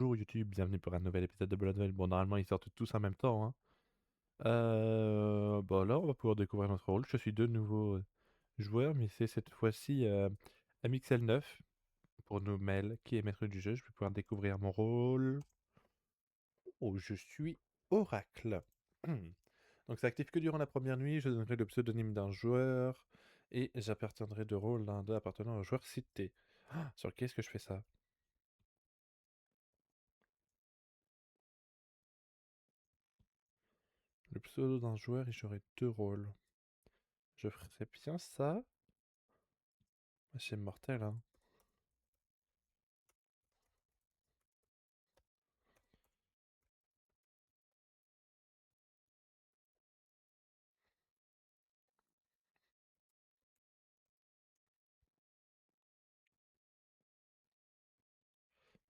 Bonjour YouTube, bienvenue pour un nouvel épisode de Bloodwell. Bon, normalement, ils sortent tous en même temps, hein. Bon, là, on va pouvoir découvrir notre rôle. Je suis de nouveau joueur, mais c'est cette fois-ci MXL9 pour nous Mel, qui est maître du jeu. Je vais pouvoir découvrir mon rôle. Oh, je suis Oracle. Donc, ça active que durant la première nuit. Je donnerai le pseudonyme d'un joueur et j'appartiendrai de rôle d'un d'eux appartenant au joueur cité. Ah, sur qui est-ce que je fais ça? Le pseudo d'un joueur et j'aurai deux rôles. Je ferais bien ça. C'est mortel, hein.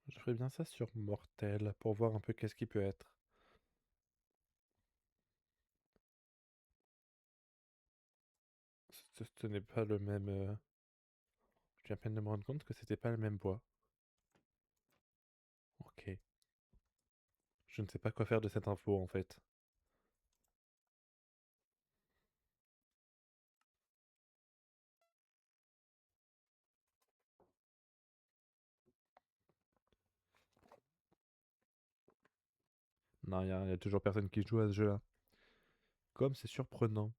Je ferais bien ça sur mortel pour voir un peu qu'est-ce qui peut être. Ce n'est pas le même. Je viens à peine de me rendre compte que c'était pas le même bois. Ok. Je ne sais pas quoi faire de cette info en fait. Non, y a toujours personne qui joue à ce jeu-là. Comme c'est surprenant.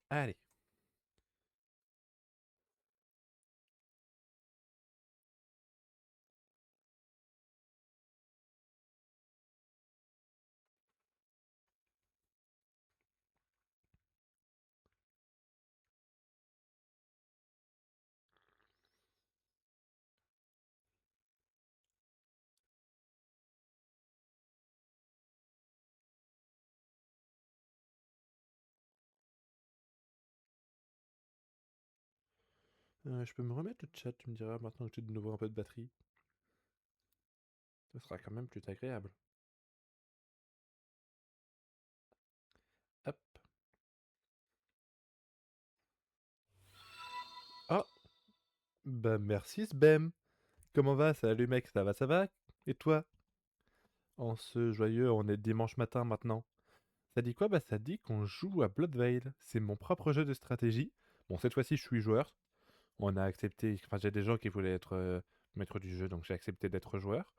Allez. Je peux me remettre le chat, tu me diras maintenant que j'ai de nouveau un peu de batterie. Ce sera quand même plus agréable. Hop. Oh. Bah merci Sbem. Comment va? Salut mec, ça va, ça va? Et toi? En ce joyeux, on est dimanche matin maintenant. Ça dit quoi? Bah ça dit qu'on joue à Bloodveil. C'est mon propre jeu de stratégie. Bon, cette fois-ci, je suis joueur. On a accepté... Enfin, j'ai des gens qui voulaient être maître du jeu, donc j'ai accepté d'être joueur.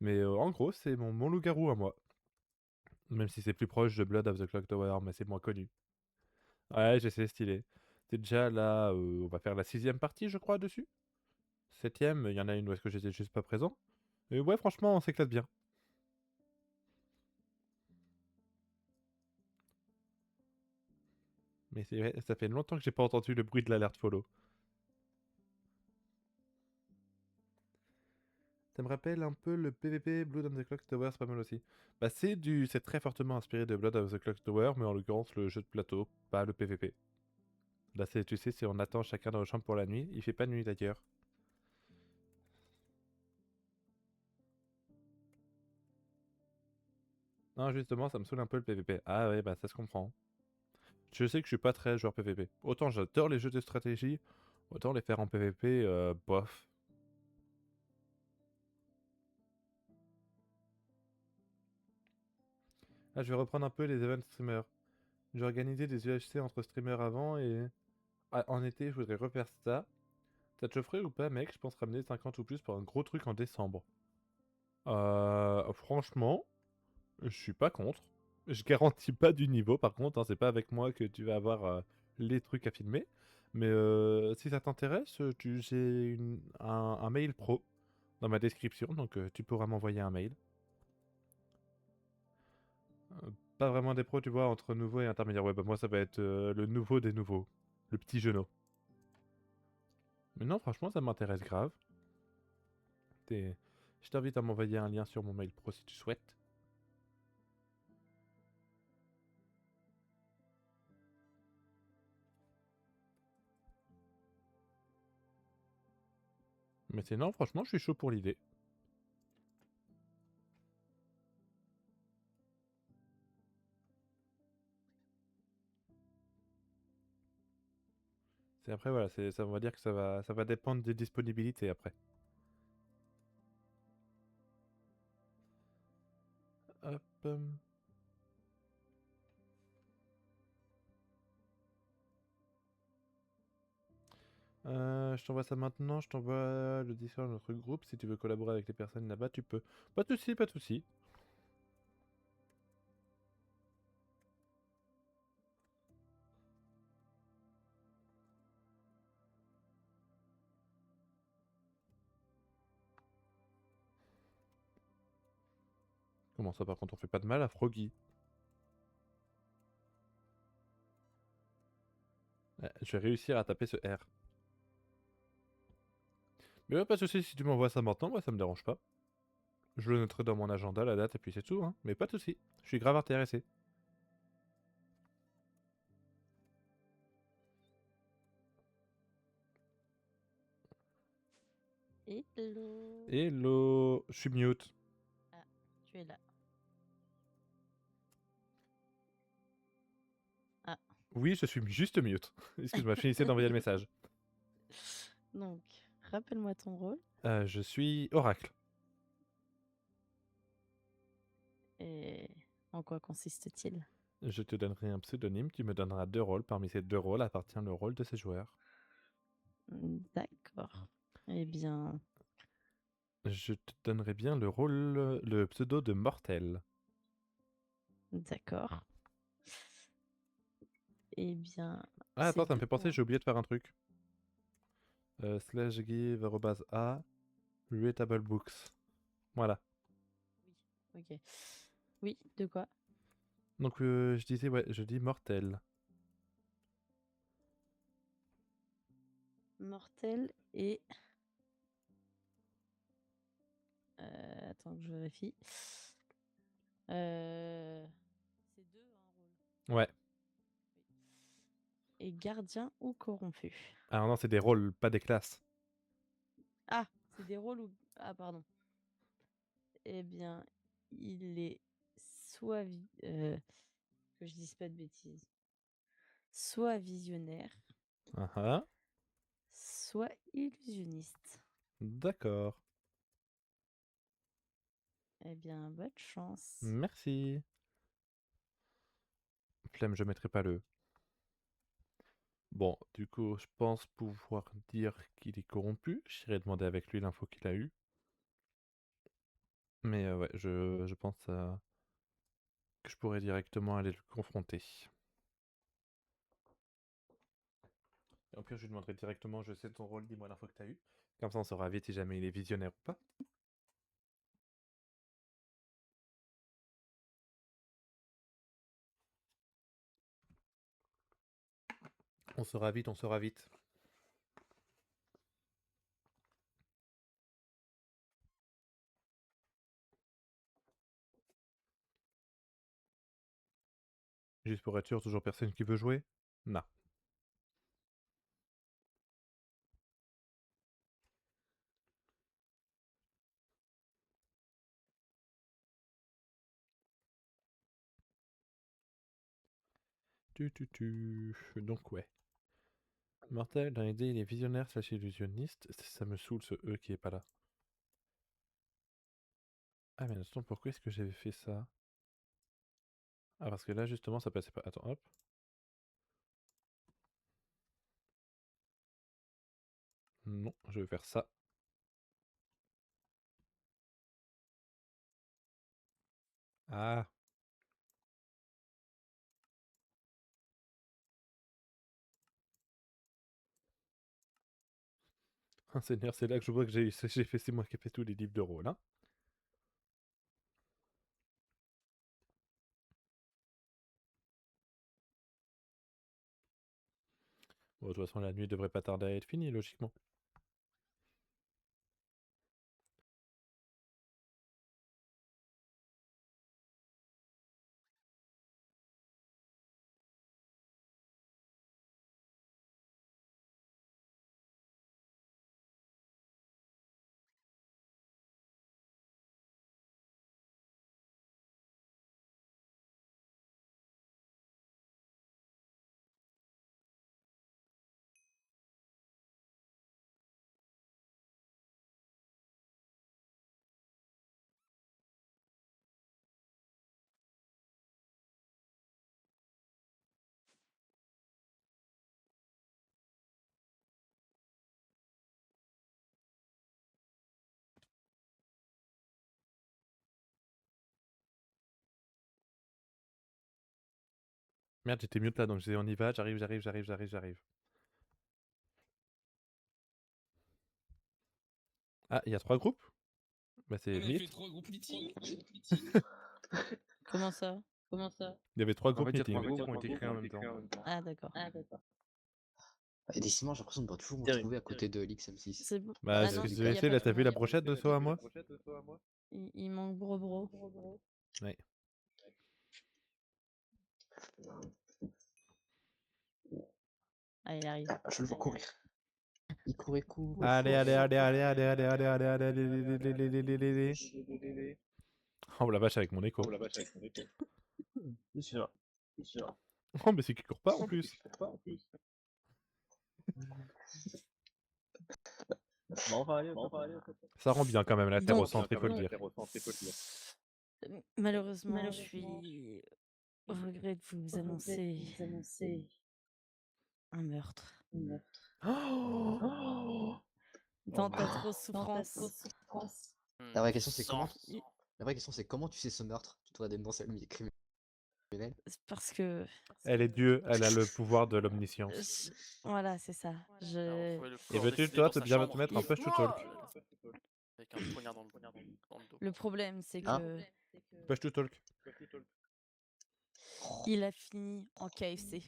Mais en gros, c'est mon loup-garou à moi. Même si c'est plus proche de Blood of the Clock Tower, mais c'est moins connu. Ouais, je sais, stylé. C'est déjà là, on va faire la 6ème partie, je crois, dessus. 7ème, il y en a une où est-ce que j'étais juste pas présent. Et ouais, franchement, on s'éclate bien. Mais c'est vrai, ça fait longtemps que j'ai pas entendu le bruit de l'alerte follow. Ça me rappelle un peu le PvP Blood of the Clock Tower, c'est pas mal aussi. Bah c'est très fortement inspiré de Blood of the Clock Tower, mais en l'occurrence le jeu de plateau, pas le PvP. Là c'est, tu sais, c'est on attend chacun dans nos chambres pour la nuit. Il fait pas nuit d'ailleurs. Non justement, ça me saoule un peu le PvP. Ah ouais, bah ça se comprend. Je sais que je suis pas très joueur PvP. Autant j'adore les jeux de stratégie, autant les faire en PvP, bof. Là je vais reprendre un peu les events streamers. J'ai organisé des UHC entre streamers avant et en été je voudrais refaire ça. Ça te chaufferait ou pas, mec? Je pense ramener 50 ou plus pour un gros truc en décembre. Franchement, je suis pas contre. Je garantis pas du niveau, par contre, hein, c'est pas avec moi que tu vas avoir les trucs à filmer. Mais si ça t'intéresse, j'ai un mail pro dans ma description, donc tu pourras m'envoyer un mail. Pas vraiment des pros, tu vois, entre nouveau et intermédiaire. Ouais, bah moi ça va être le nouveau des nouveaux. Le petit genou. Mais non, franchement, ça m'intéresse grave. Je t'invite à m'envoyer un lien sur mon mail pro si tu souhaites. Mais c'est non, franchement, je suis chaud pour l'idée. C'est après, voilà, ça, on va dire que ça va dépendre des disponibilités après. Hop. Je t'envoie ça maintenant, je t'envoie le Discord de notre groupe. Si tu veux collaborer avec les personnes là-bas, tu peux. Pas de soucis, pas de soucis. Comment ça, par contre, on fait pas de mal à Froggy? Je vais réussir à taper ce R. Mais ouais, pas de soucis, si tu m'envoies ça maintenant, moi ça me dérange pas. Je le noterai dans mon agenda, la date, et puis c'est tout, hein. Mais pas de soucis, je suis grave intéressé. Hello. Hello, je suis mute. Ah, tu es là. Ah. Oui, je suis juste mute. Excuse-moi, je finissais d'envoyer le message. Donc, rappelle-moi ton rôle. Je suis Oracle. Et en quoi consiste-t-il? Je te donnerai un pseudonyme, tu me donneras 2 rôles. Parmi ces 2 rôles appartient le rôle de ces joueurs. D'accord. Eh bien, Je te donnerai bien le pseudo de Mortel. d'accord. Eh bien, Ah, c'est attends, ça me deux fait pour penser, un. j'ai oublié de faire un truc. Slash give arrobase a readable books. Voilà. Oui, ok. Oui, de quoi? Donc je disais, ouais, je dis Mortel. Mortel et... attends que je vérifie. C'est deux un rôle. Ouais. Oui. Et gardien ou corrompu. Alors non, c'est des rôles, pas des classes. Ah, c'est des rôles ou... Ah, pardon. Eh bien, il est soit... que je dise pas de bêtises. Soit visionnaire, Ah ah. soit illusionniste. D'accord. Eh bien, bonne chance. Merci. Flemme, je mettrai pas le. Bon, du coup, je pense pouvoir dire qu'il est corrompu. J'irai demander avec lui l'info qu'il a eue. Mais ouais, je pense que je pourrais directement aller le confronter. Et en plus, je lui demanderai directement, je sais ton rôle, dis-moi l'info que t'as eue. Comme ça, on saura vite si jamais il est visionnaire ou pas. On saura vite, on saura vite. Juste pour être sûr, toujours personne qui veut jouer? Non. Donc ouais. Mortel, dans l'idée, il est visionnaire slash illusionniste. Ça me saoule ce E qui est pas là. Ah mais attends, pourquoi est-ce que j'avais fait ça? Ah parce que là justement ça passait pas. Attends, hop. Non, je vais faire ça. Ah. Ah, Seigneur, c'est là que je vois que j'ai fait, c'est moi qui ai fait tous les livres de rôle, hein. Bon, de toute façon, la nuit devrait pas tarder à être finie, logiquement. Merde, j'étais mute là, donc je disais on y va, j'arrive. Ah, il y a 3 groupes? Bah c'est On a fait vite. 3 groupes meeting. Comment ça? Il y avait 3 En groupes fait, il y a 3 meeting. groupes qui ont été créés en même temps. Ah d'accord. Et décidément, j'ai l'impression de toujours me Terrible. retrouver à côté de l'XM6. C'est bon. Bah, Ah non, c'est- y a Zélécé, pas là, de t'as vu la problème. brochette de so à moi? Il manque Bro. Ouais. Ah, il arrive. Ah, je le vois courir. Il court. Allez. Oh la vache, avec mon écho. Je suis là. Oh, mais c'est qu'il court pas en plus. Bon, on va aller. Ça rend bien quand même la terre au Donc, centre, il faut le dire. Malheureusement, je suis au regret de vous annoncer un meurtre. Oh Dans ta trop souffrance. La vraie question, c'est comment... Il- La vraie question, c'est comment tu sais ce meurtre? Tu dois dénoncer le criminel. C'est parce que... Elle est Dieu, elle a le pouvoir de l'omniscience. Voilà, c'est ça. Et veux-tu, toi, te bien te mettre en push to talk? Avec un poignard dans le dos. Le problème, c'est Hein que Push to talk. il a fini en KFC.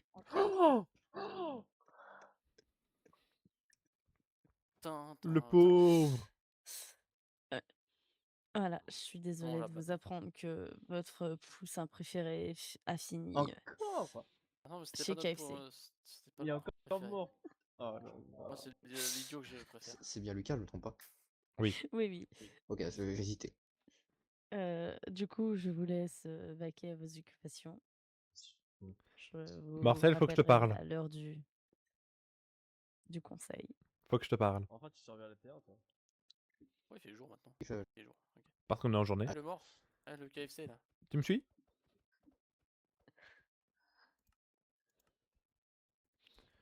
Le pauvre. Voilà, je suis désolée la de vous apprendre que votre poussin préféré a fini Encore. Ah non, mais c'était chez pas notre KFC. c'était pas Il est notre encore préféré. mort. Ah, non, Moi, c'est l'idiot que je préfère. C'est bien Lucas, je me trompe pas. Oui, oui. Ok, je vais hésiter. Du coup, je vous laisse vaquer à vos occupations. Je vous Marcel, faut que je te rappellerai parle. à l'heure du conseil. Faut que je te parle. Enfin, tu sors vers la terre, toi. Ouais, il fait jour maintenant. Il fait- Il fait jour. Ok. Parce qu'on est en journée. Ah, le mort. Ah, le KFC là. Tu me suis?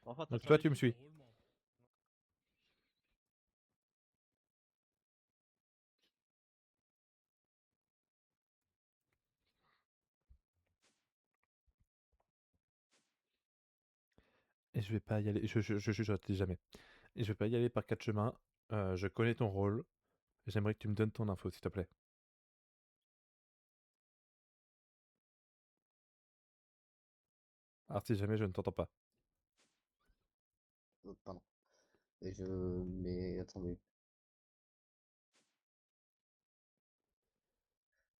Enfin, Donc toi, tu me suis. Et je vais pas y aller. Je chuchote, dis jamais. Et je vais pas y aller par 4 chemins. Je connais ton rôle. J'aimerais que tu me donnes ton info, s'il te plaît. Alors si jamais je ne t'entends pas. Pardon. Mais attendez.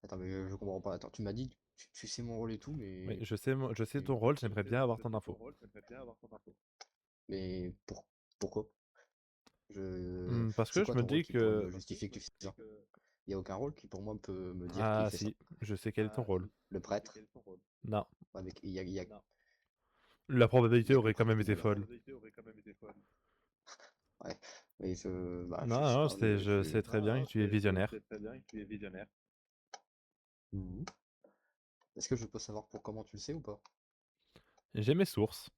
Attends, mais je comprends pas. Attends, tu m'as dit, tu sais mon rôle et tout, mais... Oui, je sais ton rôle, j'aimerais bien avoir ton info. Mais pourquoi? Parce C'est que je quoi me ton rôle dis qui pourrait que... me justifier que tu fais ça? Il y a aucun rôle qui pour moi peut me dire qu'il Ah fait ça. si, je sais quel est ton rôle. Le prêtre? Non. Ouais, mais il y a La probabilité Il y a aurait que quand le même prêtre été qui peut le folle. Ouais, mais bah, Non, je sais non, pas, mais je sais très bien que tu es visionnaire. Mhm. Est-ce que je peux savoir pour comment tu le sais ou pas? J'ai mes sources.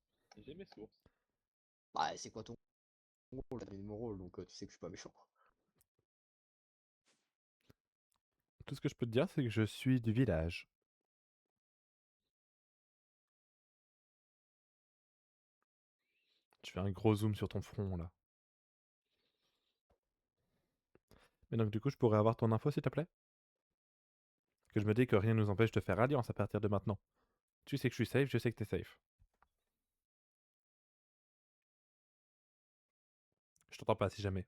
Bah, c'est quoi ton rôle? T'as donné mon rôle, donc tu sais que je suis pas méchant. Tout ce que je peux te dire, c'est que je suis du village. Je fais un gros zoom sur ton front, là. Mais donc du coup, je pourrais avoir ton info, s'il te plaît? Que je me dis que rien ne nous empêche de faire alliance à partir de maintenant. Tu sais que je suis safe, je sais que t'es safe. Je t'entends pas, si jamais.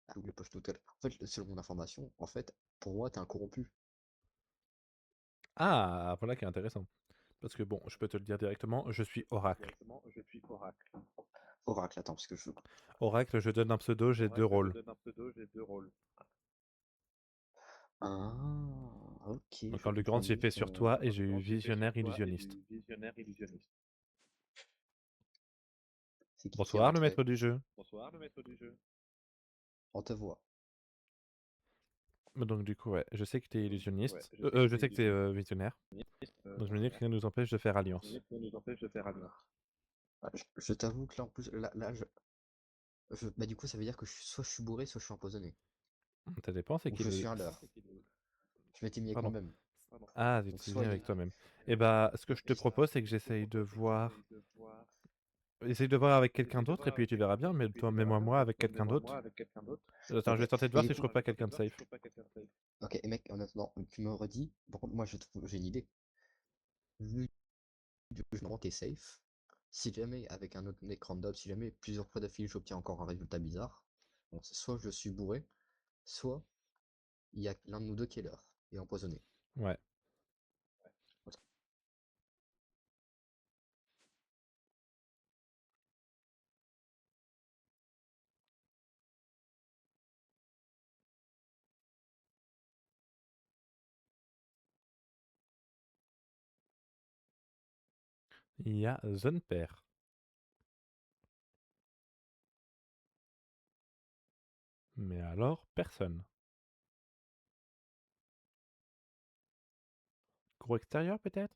Ah, oublie pas, tout à l'heure. En fait, selon mon information, en fait, pour moi, t'es un corrompu. Ah, voilà qui est intéressant. Parce que bon, je peux te le dire directement, je suis Oracle. Oracle, attends, parce que je... Oracle, je donne un pseudo, j'ai 2 rôles. Ah, ok, Donc je en l'occurrence, comprends j'ai mieux fait sur ton... toi et j'ai eu visionnaire illusionniste. C'est qui est Bonsoir, le rentré? maître du jeu. On te voit. Donc du coup, ouais, je sais que t'es illusionniste. Je sais que t'es visionnaire. Donc je me dis que rien ne nous empêche de faire alliance. Ah, je t'avoue que là, en plus, bah, du coup, ça veut dire que soit je suis bourré, soit je suis empoisonné. Ça dépend, c'est Ou qui je le... suis un leurre. Je m'étais mis avec Pardon. moi-même. Ah, tu Donc te soit viens il- avec toi-même. Et bah, ce que je te propose, c'est que j'essaye de voir. Essaye de voir avec quelqu'un d'autre et puis tu verras bien, mais toi, mets-moi avec quelqu'un d'autre. Attends, Ok. je vais tenter de Et voir du si je coup, trouve pas quelqu'un de safe. ok, et mec, en attendant, tu me redis. Par contre, moi, j'ai une idée. Vu que je me rends t'es safe, si jamais avec un autre mec random, si jamais plusieurs fois d'affilée j'obtiens encore un résultat bizarre, bon, c'est soit je suis bourré, soit il y a l'un de nous deux qui est l'heure et empoisonné. Ouais. Il y a Zone Pair. Mais alors, personne. Gros extérieur peut-être?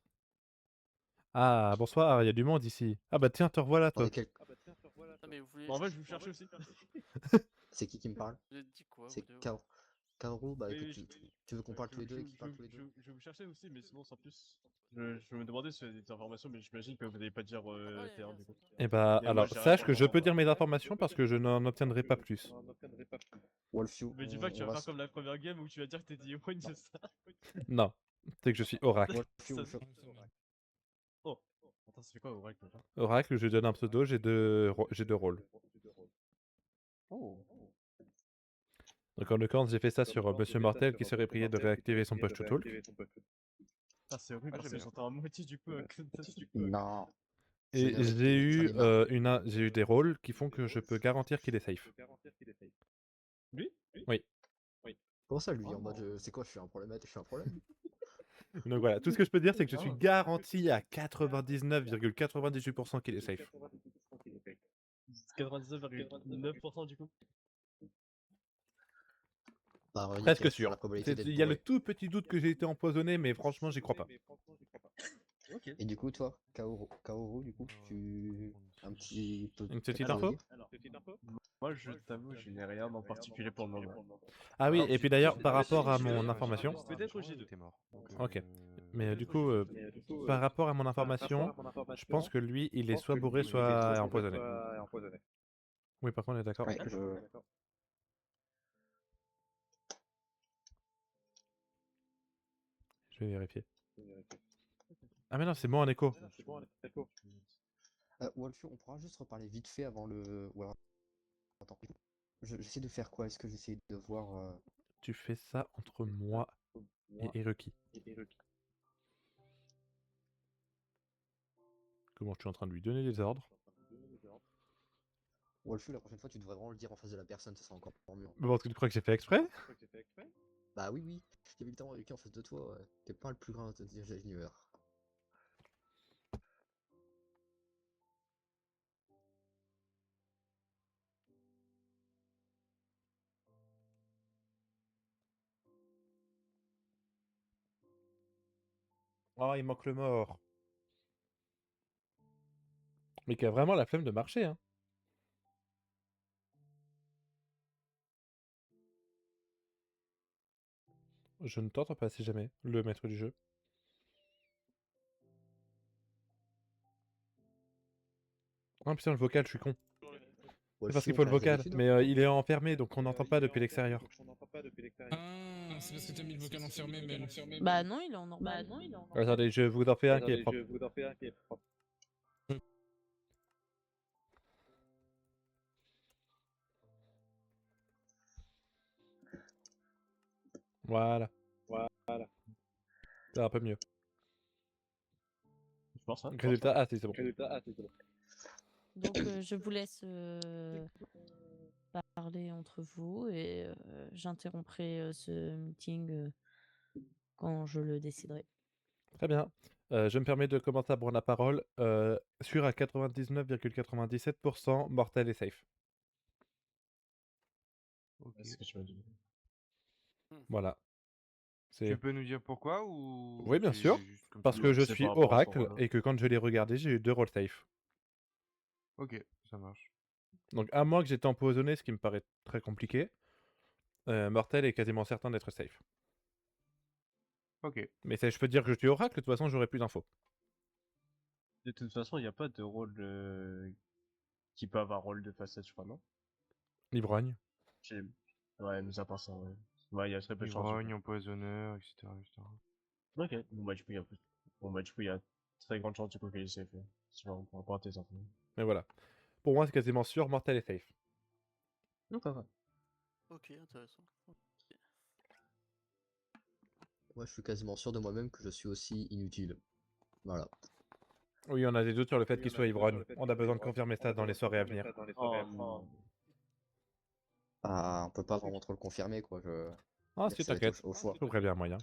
Ah, bonsoir, il y a du monde ici. Ah bah tiens, te revoilà toi. Attendez, Ah, mais vous voulez. Bah, en fait, je vous cherchais aussi. c'est qui me parle? Vous avez dit quoi, C'est vous deux? Kaoru. Kaoru, bah Oui, écoute, oui, tu veux qu'on parle tous les deux et qu'ils parlent tous les deux? je vous cherchais aussi, mais sinon, sans plus. Je me demandais si vous avez des informations, mais j'imagine que vous n'allez pas dire Ouais, T1 bien, du coup. Et bah, Mais moi, alors, j'ai rien sache pour que le je moment, peux dire quoi. mes informations parce que je n'en obtiendrai pas plus. Wolfew, Mais dis pas que tu on vas va faire comme la première game où tu vas dire que t'es dit One, c'est ça. Non, c'est que je suis Oracle. Wolfew, Ça- Oh, attends, ça fait quoi Oracle déjà? Oracle, je donne un pseudo, j'ai deux rôles. Oh. Donc en l'occurrence, j'ai fait ça sur Monsieur Mortel qui serait prié de réactiver son push to talk. Ah, c'est horrible parce que j'entends à moitié du coup. Non. Je Et n'ai réactivé, j'en ai marre. j'ai eu des rôles qui font que je peux garantir qu'il est safe. Lui? Oui. Comment ça, lui, en Oh. mode, c'est quoi, je suis un problème, je suis un problème? Donc voilà, tout ce que je peux dire, c'est que je suis Oh. garanti à 99,98% qu'il est safe. 99,9% du coup. Bah, on va dire qu'il Presque reste toujours sûr. la probabilité d'être Il y a le bourré. tout petit doute que j'ai été empoisonné, mais franchement, j'y crois pas. Ok. Et du coup, toi, Kaoru, du coup, tu... Un petit... Une quelque petite chose à info? dire? Moi, je t'avoue, je n'ai rien en particulier pour le moment. Ah oui, Alors, et puis d'ailleurs, par rapport à mon information. Peut-être au G2. Ok. Mais du coup, par rapport à mon information, je pense que lui, il est soit bourré, soit empoisonné. Oui, par contre, on est d'accord. Ouais, Je vais vérifier. Ah mais non, c'est moi en écho. Wolfew, on pourra juste reparler vite fait avant le... Ou alors... Attends, j'essaie de faire quoi? Est-ce que j'essaie de voir... Tu fais ça entre moi et Eruki. Comment je suis en train de lui donner des ordres? Wolfew, la prochaine fois, tu devrais vraiment le dire en face de la personne, ça sera encore mieux. Bon, est-ce que tu crois que j'ai fait exprès? Bah oui, oui. Il y avait littéralement quelqu'un en face de toi, ouais. T'es pas le plus grand ingénieur. Oh, il manque le mort. Mais qui a vraiment la flemme de marcher, hein. Je ne t'entends pas si jamais, le maître du jeu. Oh putain, le vocal, je suis con. C'est parce qu'il faut le vocal, mais il est enfermé, donc on n'entend pas depuis l'extérieur. Ah, c'est parce que t'as mis le vocal enfermé, mais Bah non, il est en normal. Attendez, je vous en fais un qui est propre. Voilà. C'est un peu mieux. Je pense, hein. Résultat, ah c'est bon. Donc je vous laisse parler entre vous et j'interromprai ce meeting quand je le déciderai. Très bien. Je me permets de commencer à prendre la parole. Sûr à 99,97%, mortel et safe. C'est ce que tu m'as dit. Voilà. Tu peux nous dire pourquoi ou Oui, bien c'est sûr. juste comme Parce tu que veux? je C'est suis par rapport à son Oracle rôle. et que quand je l'ai regardé, j'ai eu 2 rôles safe. Ok, ça marche. Donc à moins que j'étais empoisonné, ce qui me paraît très compliqué, mortel est quasiment certain d'être safe. Ok. Mais je peux te dire que je suis oracle, de toute façon, j'aurai plus d'infos. De toute façon, il n'y a pas de rôle qui peut avoir rôle de facette, je crois, non? L'ivrogne. J'ai- Ouais, mais à part ça, ouais. Ouais, il y a très peu de chance. Ivrogne, empoisonneur, etc. Ok, bon bah du coup, il y a très grande chance du coup qu'il ait fait. Par rapport à tes infos. Mais voilà. Pour moi, c'est quasiment sûr, mortel et safe. Non, ça va. Ok, intéressant. Moi, je suis quasiment sûr de moi-même que je suis aussi inutile. Voilà. Oui, on a des doutes sur le fait qu'il soit ivrogne. On a besoin de confirmer ça dans les soirées à venir. Oh, Ah, on peut pas vraiment trop le confirmer, quoi. Ah, si, Ça va être t'inquiète. au choix. Je trouverai bien un moyen.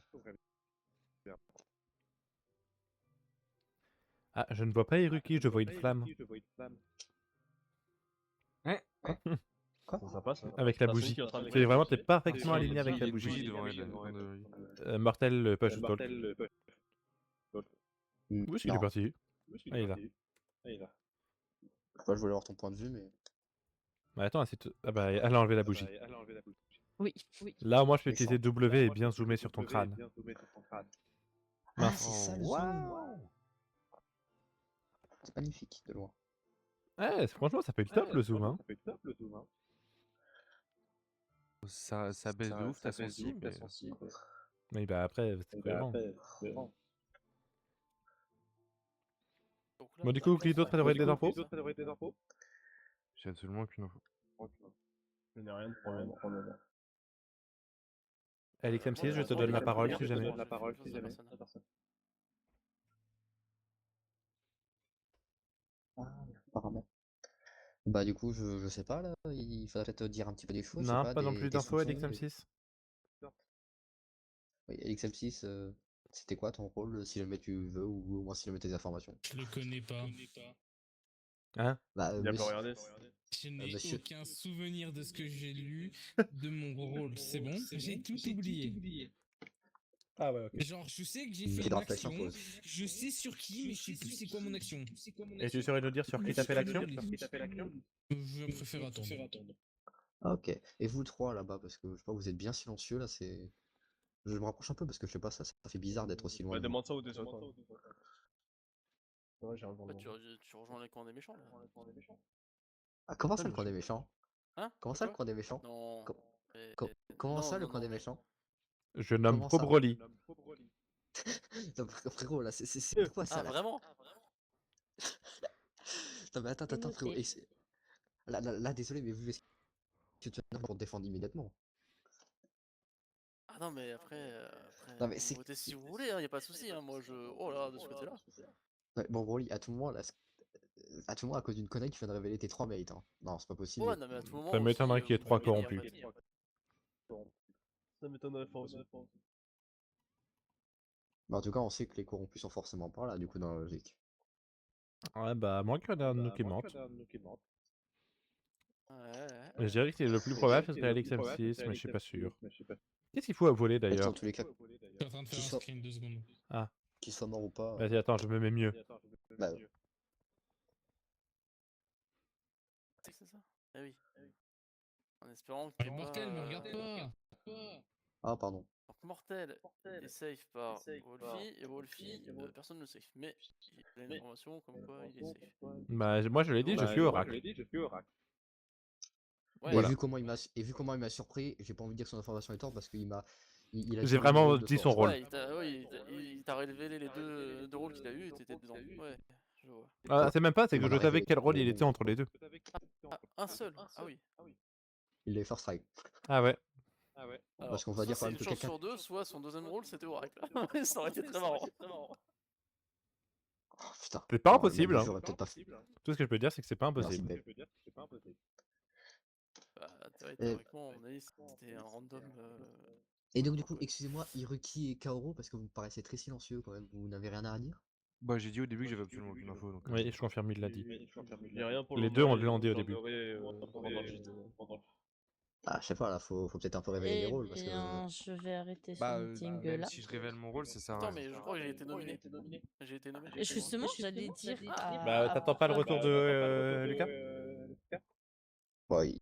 Ah, je ne vois pas Iruki, je vois une flamme. Quoi? ça passe. Hein. Avec la T'as celui bougie. qui est en train de C'est vraiment, t'es l'éclairer. parfaitement aligné avec la Il y a une bougie. bougie devant elle. Devant lui. Mortel, push talk. Mm, Oui, il est non. parti. Ah, il est là. Enfin, je voulais avoir ton point de vue, mais. Mais attends, ah bah, elle a enlevé la bougie. Oui. Là, moi, je peux Méchant. utiliser W et bien zoomer sur ton crâne. Ah, Mince. c'est ça le zoom. C'est magnifique, de loin. Ouais, franchement, ça peut être top le zoom. Hein. Ça baisse de ouf ta sensi, mais... Mais bah après, c'est cohérent. Donc là, Bon, du coup, qui d'autre a des infos? J'ai absolument aucune info. Je n'ai rien de problème. Alex M6, je te Malheureusement, donne la les parole premières si jamais. personnes, j'ai fait une chose de personne. Ah, apparemment. Bah, du coup, je sais pas, là. Il faudrait peut-être dire un petit peu des choses, je sais Non, pas, pas non plus des d'infos, Alex soupçons. M6. Oui, LXM6, c'était quoi ton rôle, si jamais tu veux, ou au moins si jamais tes informations? Je le connais pas. Hein? Bah, Il a pas monsieur. regardé. Je n'ai monsieur. aucun souvenir de ce que j'ai lu de mon rôle. C'est bon, j'ai tout oublié. Ah ouais, ok. Genre, je sais que j'ai Une fait petite une rappel action, s'impose. je sais sur qui, mais je sais plus c'est quoi mon action. Et tu saurais nous dire sur qui t'as fait l'action? Je préfère attendre. Ah, ok. Et vous trois là-bas, parce que je sais pas, vous êtes bien silencieux là, c'est. Je me rapproche un peu parce que je sais pas, ça fait bizarre d'être aussi loin Bah, de vous. demande ça aux deux autres. Ouais, j'ai un Bah, bon. tu rejoins les camps des méchants. Là. Ah, comment Ah, ça le bien camp des sûr. méchants? Hein? Comment De ça le quoi? camp des méchants? Non. Com- Eh, Comment non, ça le non, camp des non. méchants? Je nomme Comment ça? Broly. Non, frérot, là, c'est quoi ça Ah, là? vraiment? Non, mais attends, C'est frérot. noté. Là, désolé, mais vous, est-ce que tu as pour te défendre immédiatement? Ah non, mais après, Non, mais vous c'est. votez si vous voulez, hein, y a pas de souci. Hein, moi, oh là, de ce côté-là. Ouais, bon, Broly, à tout moment, là, à tout moment, à cause d'une connerie, tu viens de révéler tes 3 mates, hein. Non, c'est pas possible. Ouais, non, mais à tout moment. Ça aussi, m'étonnerait qu'il y ait vous 3 pouvez venir, corrompus. en fait. Ça m'étonnerait fort aussi. Mais en tout cas, on sait que les corrompus sont forcément pas là, du coup, dans la logique. Ouais, bah, moins qu'il y en a un de nous qui mentent. Je Ouais. dirais que le plus probable, ce serait Alex M6, mais je suis pas sûr. Qu'est-ce qu'il faut à voler Dans d'ailleurs? tous les cas, Je suis en train de faire Qui un soit- screen 2 secondes. Ah, qu'il soit mort ou pas. vas-y, attends, je me mets mieux. Bah, C'est ça? Eh oui. En espérant que Mais t'aies mortel, me pas, regarde pas! ah, pardon. Donc Mortel est safe par Wolfie, et Wolfie, personne ne le safe. Mais il a une information comme quoi il est safe. Bah, moi je l'ai dit, je suis oracle. Ouais, Et Voilà. vu comment il m'a surpris, j'ai pas envie de dire que son information est tort parce qu'il a J'ai dit vraiment le rôle de dit son force. rôle. Ouais, il t'a révélé les deux rôles qu'il a eu et t'étais dedans. Ouais, je vois. Ah, c'est même pas, c'est Il que m'en je a savais révélé quel rôle les il bons. était entre les deux. Ah, un seul. Ah oui. Il est first strike. Ah ouais. Alors, Parce qu'on va dire quand soit même c'est que une chance quelqu'un. sur deux, soit son deuxième rôle c'était Oracle. Ça aurait été très marrant. Oh, putain. C'est pas Bon, impossible, même hein. j'aurais peut-être pas fait. Tout ce que je peux dire, c'est que c'est pas Merci, impossible. Dave. Bah, théoriquement, à mon avis, c'était un random. Et donc, du coup, excusez-moi, Iruki et Kaoru, parce que vous me paraissez très silencieux quand même, vous n'avez rien à redire? Bah, j'ai dit au début que j'avais absolument aucune info. Donc, Oui, je confirme, il l'a dit. Il y a rien pour Les le deux ont moment, glandé au j'en début. aurai, pendant le JT. Ah, je sais pas, là, faut peut-être un peu révéler les Eh rôles parce que. bien, je vais arrêter ce bah, meeting même là. si je révèle mon rôle, ça sert à Attends, rien. mais je crois que j'ai été nominé. J'ai été nommé. Et justement, j'allais dire Bah, t'attends pas le retour de Lucas? Bon,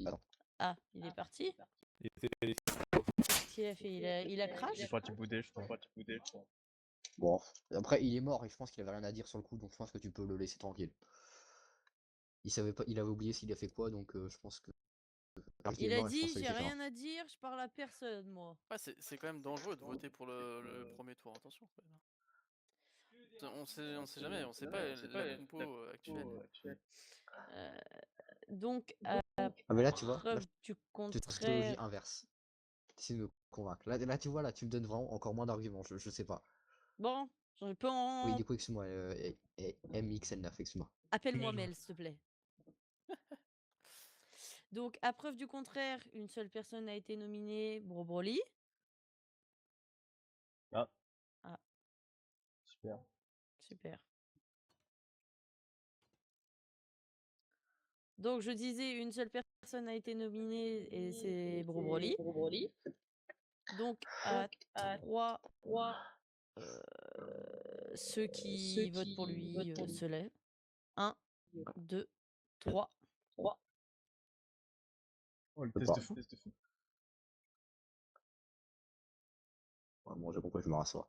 Attends. Ah, il est parti? Il était- Qu'est-ce qu'il a fait? Il a crash? J'ai pas te bouder, je crois. Bon, après, il est mort et je pense qu'il avait rien à dire sur le coup, donc je pense que tu peux le laisser tranquille. Il savait pas, il avait oublié s'il a fait quoi, donc je pense que. Il est Il a mort et je pense dit que ça lui j'ai suffira. rien à dire, je parle à personne, moi. Ouais, c'est quand même dangereux de voter pour le premier tour, attention. Quand même. On sait jamais, on sait pas la compo actuelle. Donc, Ah, mais là, tu vois, là, preuve du c'est stratégie contraire. inverse. T'essaies de me convaincre. Là, tu vois, là, tu me donnes vraiment encore moins d'arguments, je sais pas. Bon, je peux Oui, en. du coup, excuse-moi, MXN9, excuse-moi. Appelle-moi Mais non. Mel, s'il te plaît. Donc, à preuve du contraire, une seule personne a été nominée, Broly. Ah. Ah. Super. Super. Donc, je disais, une seule personne a été nominée et c'est Broly. Donc, à 3, ceux qui votent pour lui se lèvent. 1, 2, 3. Oh, le Je peux test pas. de fou. Ouais, bon, j'ai compris, je me rassois.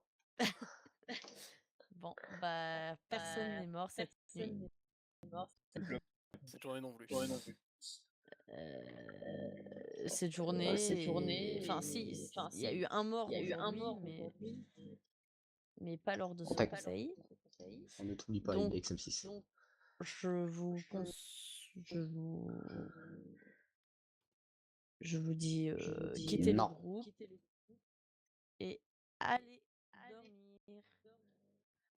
Bon, bah, personne n'est mort cette nuit. Cette journée non plus. Cette journée, enfin si, il y a eu un mort aujourd'hui, mais pas lors de ce Tac. conseil. On ne t'oublie pas, Donc, XM6. je vous dis, quittez le Non. groupe et allez dormir.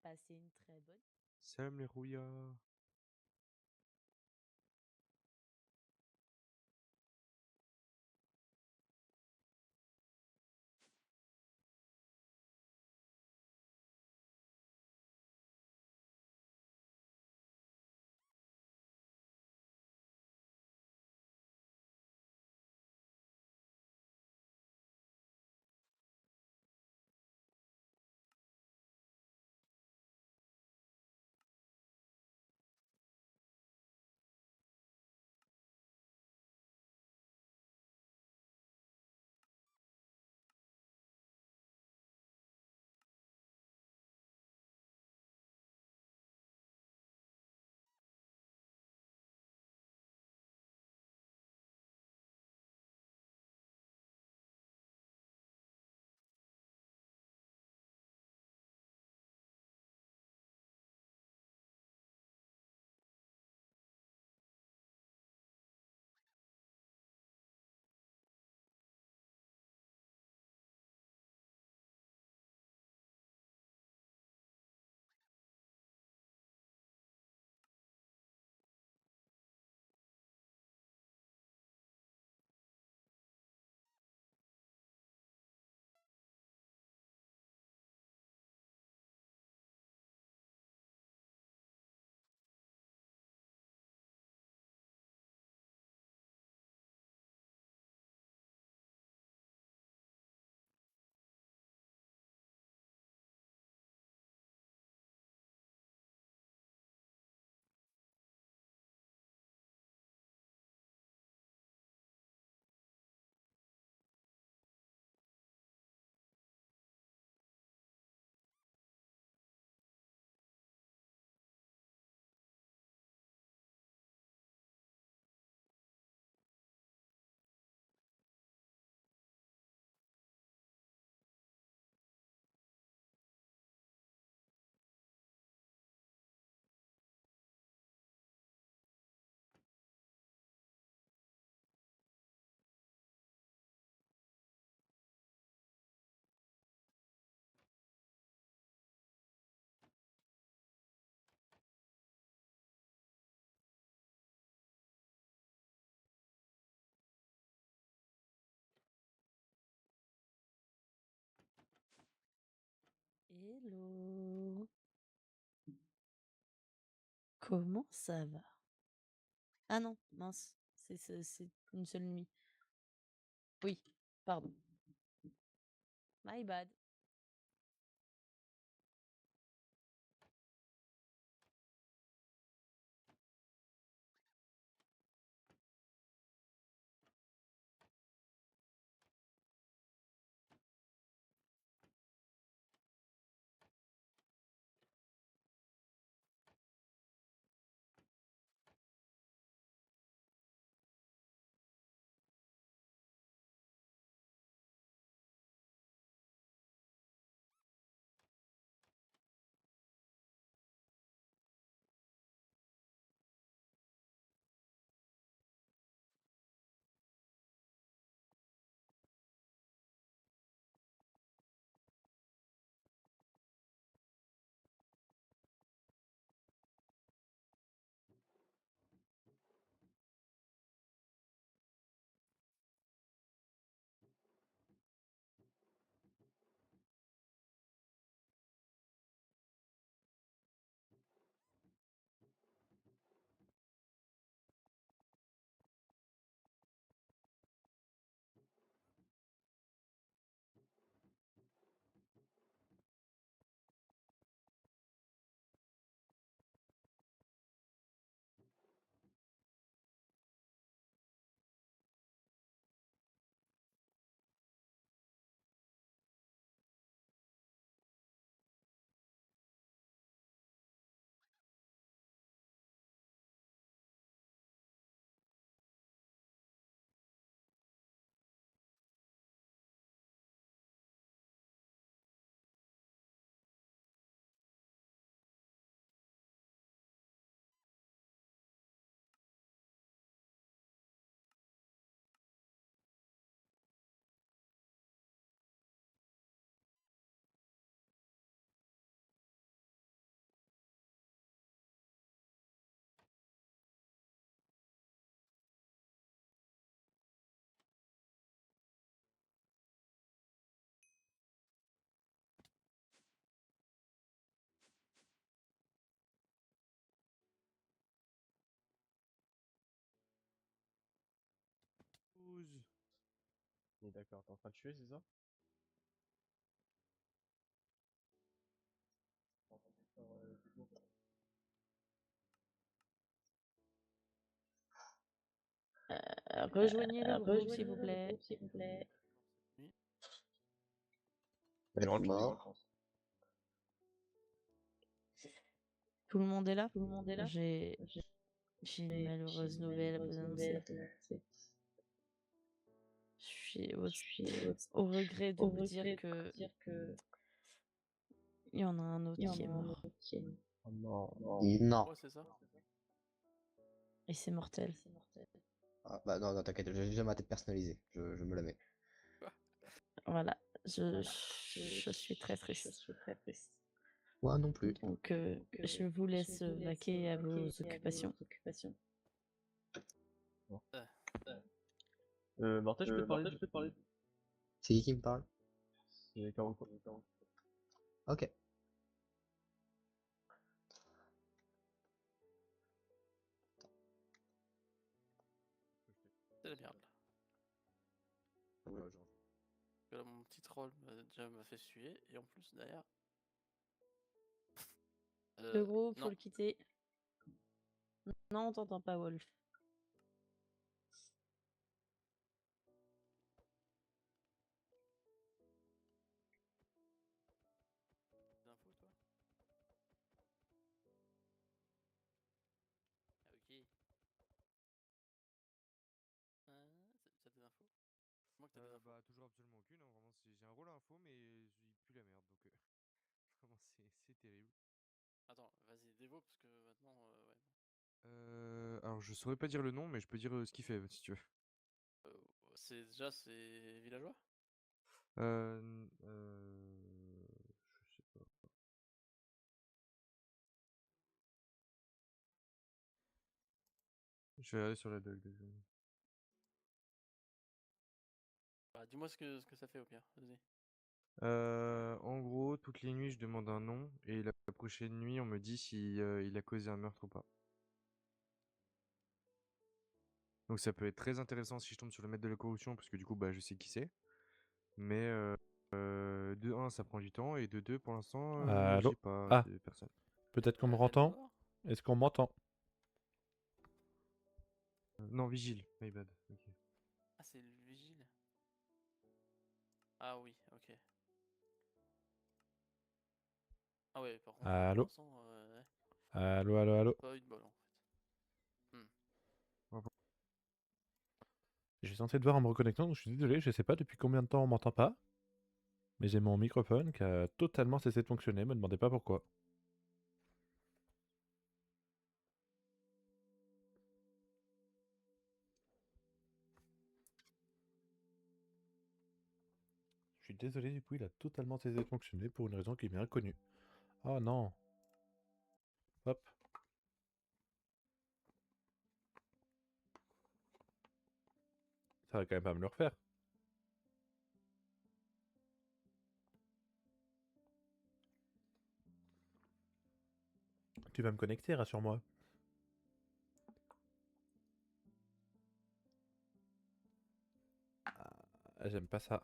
Passez une très bonne. Salam les rouillards. Hello. Comment ça va? Ah non, mince, c'est une seule nuit. Oui, pardon. My bad. chose. Mais d'accord, t'es en train de tuer, c'est ça? Rejoignez le groupe, s'il vous plaît. Oui. Mais non, mort. Tout le monde est là? J'ai une malheureuse nouvelle à vous annoncer. Je suis au regret de vous dire que il y en a un autre qui est mort. Oh non. Non. Ouais, c'est ça. Et c'est mortel. Ah, bah non, t'inquiète, j'ai déjà ma tête personnalisée. Je me la mets. Voilà. Je suis très triste. Moi non plus. Donc, je vous laisse vaquer à vos occupations. Martin, je peux te parler? C'est qui me parle? C'est Karuko. Ok. C'est la merde. Ouais, genre. Parce que là, mon petit troll déjà m'a fait suer, et en plus, derrière... Le groupe, faut non. le quitter. Non, on t'entend pas, Wolf. Des infos, toi? Ah, ok. T'as des infos? Moi que t'as des infos. Bah toujours absolument aucune, hein, vraiment j'ai un rôle info mais il pue la merde donc vraiment c'est terrible. Attends, vas-y, dévo, parce que maintenant, ouais, non. Alors je saurais pas dire le nom mais je peux dire ce qu'il fait si tu veux. C'est villageois? Je sais pas. Je vais aller sur la doc. Bah, dis-moi ce que ça fait au pire, vas-y. En gros, toutes les nuits, je demande un nom et la prochaine nuit, on me dit si il a causé un meurtre ou pas. Donc ça peut être très intéressant si je tombe sur le maître de la corruption parce que du coup, bah, je sais qui c'est. Mais de un, ça prend du temps et de deux, pour l'instant, Allô? j'ai pas Ah, de personne. peut-être qu'on me Elle vient de entend? mort? Est-ce qu'on m'entend? Non, vigile, my bad. Ok. Ah, c'est le vigile. Ah oui, ok. Ah ouais, par contre, pour Allô? l'instant, ouais, Allô, allô, allô? pas eu de bol en fait. Je suis censé devoir en me reconnectant, donc je suis désolé, je sais pas depuis combien de temps on m'entend pas. Mais j'ai mon microphone qui a totalement cessé de fonctionner, me demandez pas pourquoi. Je suis désolé, du coup, il a totalement cessé de fonctionner pour une raison qui m'est inconnue. Oh non. Hop. Ça va quand même pas me le refaire. Tu vas me connecter, rassure-moi. Ah, j'aime pas ça.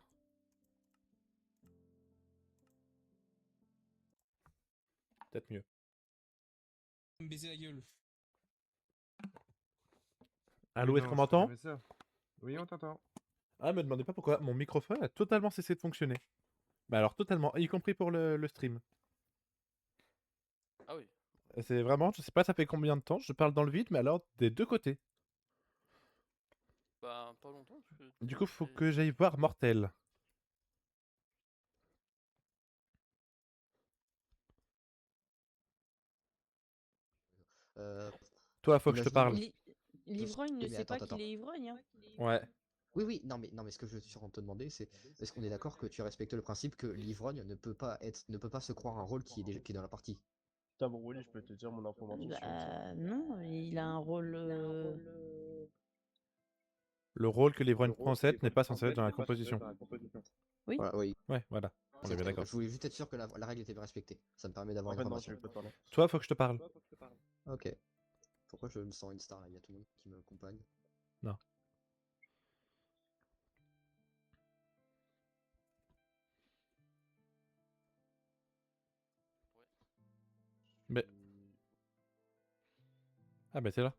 Peut-être mieux. Me baiser la gueule. Allô, Oui, est-ce non, qu'on je ferai m'entend? jamais ça. Oui, on t'entend. Ah, me demandez pas pourquoi. Mon microphone a totalement cessé de fonctionner. Mais alors totalement, y compris pour le stream. Ah oui. C'est vraiment, je sais pas ça fait combien de temps, je parle dans le vide, mais alors des deux côtés. Bah, pas longtemps, parce que Du tout coup, à faut fait. que j'aille voir Mortel. Euh, Toi, faut que je te imaginons. parle. L'ivrogne ne Mais sait pas attends. qu'il est ivrogne, hein. Ouais. Oui, non, mais ce que je suis en train de te demander, c'est est-ce qu'on est d'accord que tu respectes le principe que l'ivrogne ne peut pas se croire un rôle qui est dans la partie? Putain, bon, Willy, je peux te dire mon information si tu veux. Bah, non, il a un rôle. Le rôle que l'ivrogne prend en 7 n'est pas censé être dans la composition. Oui. Voilà, oui. Ouais, voilà. On est bien d'accord. Je voulais juste être sûr que la règle était bien respectée. Ça me permet d'avoir En une fait, non, tu information. veux pas te parler. Toi, faut que je te parle. Ok. Pourquoi je me sens une star là? Il y a tout le monde qui me accompagne. Non. Mais... Ah bah t'es là.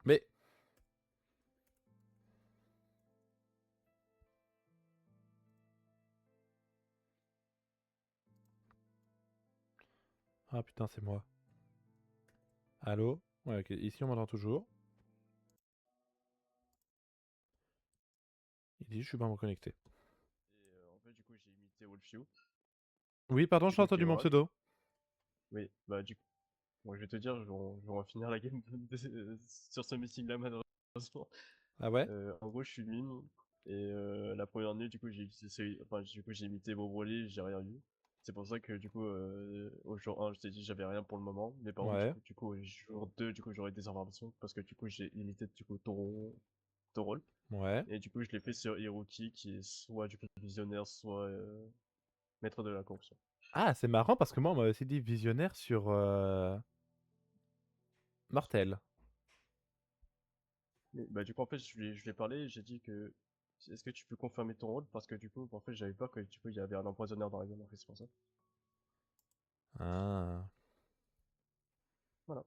Mais... Ah putain, c'est moi. Allô? Ouais, ok, ici on m'entend toujours. Il dit je suis pas me connecter. Et en fait, du coup, j'ai imité Wolfio. Oui, pardon, Du j'ai coup, qui est entendu mon Oracle. pseudo. Oui, bah du coup, moi je vais te dire, je vais en finir la game sur ce meeting-là malheureusement. Ah ouais? En gros, je suis mine et la première nuit, du coup, j'ai imité Bob Broly, j'ai rien eu. C'est pour ça que du coup, au jour 1, je t'ai dit j'avais rien pour le moment, mais par contre, Ouais. du coup, au jour 2, du coup, j'aurai des informations parce que du coup, j'ai imité du coup ton rôle. Ouais. Et du coup, je l'ai fait sur Hiroki qui est soit du coup visionnaire, soit maître de la corruption. Ah, c'est marrant parce que moi on m'a aussi dit visionnaire sur Mortel. Mais, bah, du coup, en fait, je lui ai parlé, j'ai dit que est-ce que tu peux confirmer ton rôle parce que du coup, en fait, j'avais peur que du coup, il y avait un empoisonneur dans la game, en fait, c'est pour ça. Ah. Voilà.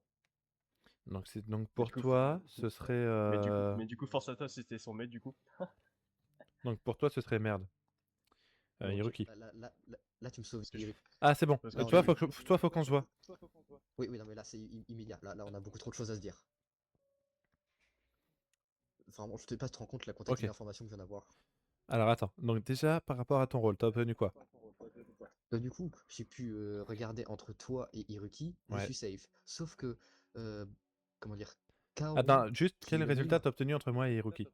Donc Mais pour du coup, toi, ce serait mais du coup, force à toi, c'était son maître, du coup. donc pour toi ce serait merde. Donc, Ok, Hiroki. là, tu me sauves. parce que je... Ah, c'est bon. parce que Là, du on Toi est. coup, faut qu'on se voit. Oui, oui, non, mais là, c'est immédiat. Là, on a beaucoup trop de choses à se dire. Vraiment, je sais pas si tu te rends compte la quantité Ok. d'informations que je viens d'avoir. Alors attends. Donc déjà par rapport à ton rôle, t'as obtenu quoi? Du coup, j'ai pu regarder entre toi et Hiruki, je Ouais. suis safe. Sauf que, comment dire, Kaoru, Attends, juste qui quel est le résultat mime, t'as obtenu entre moi et Hiroki?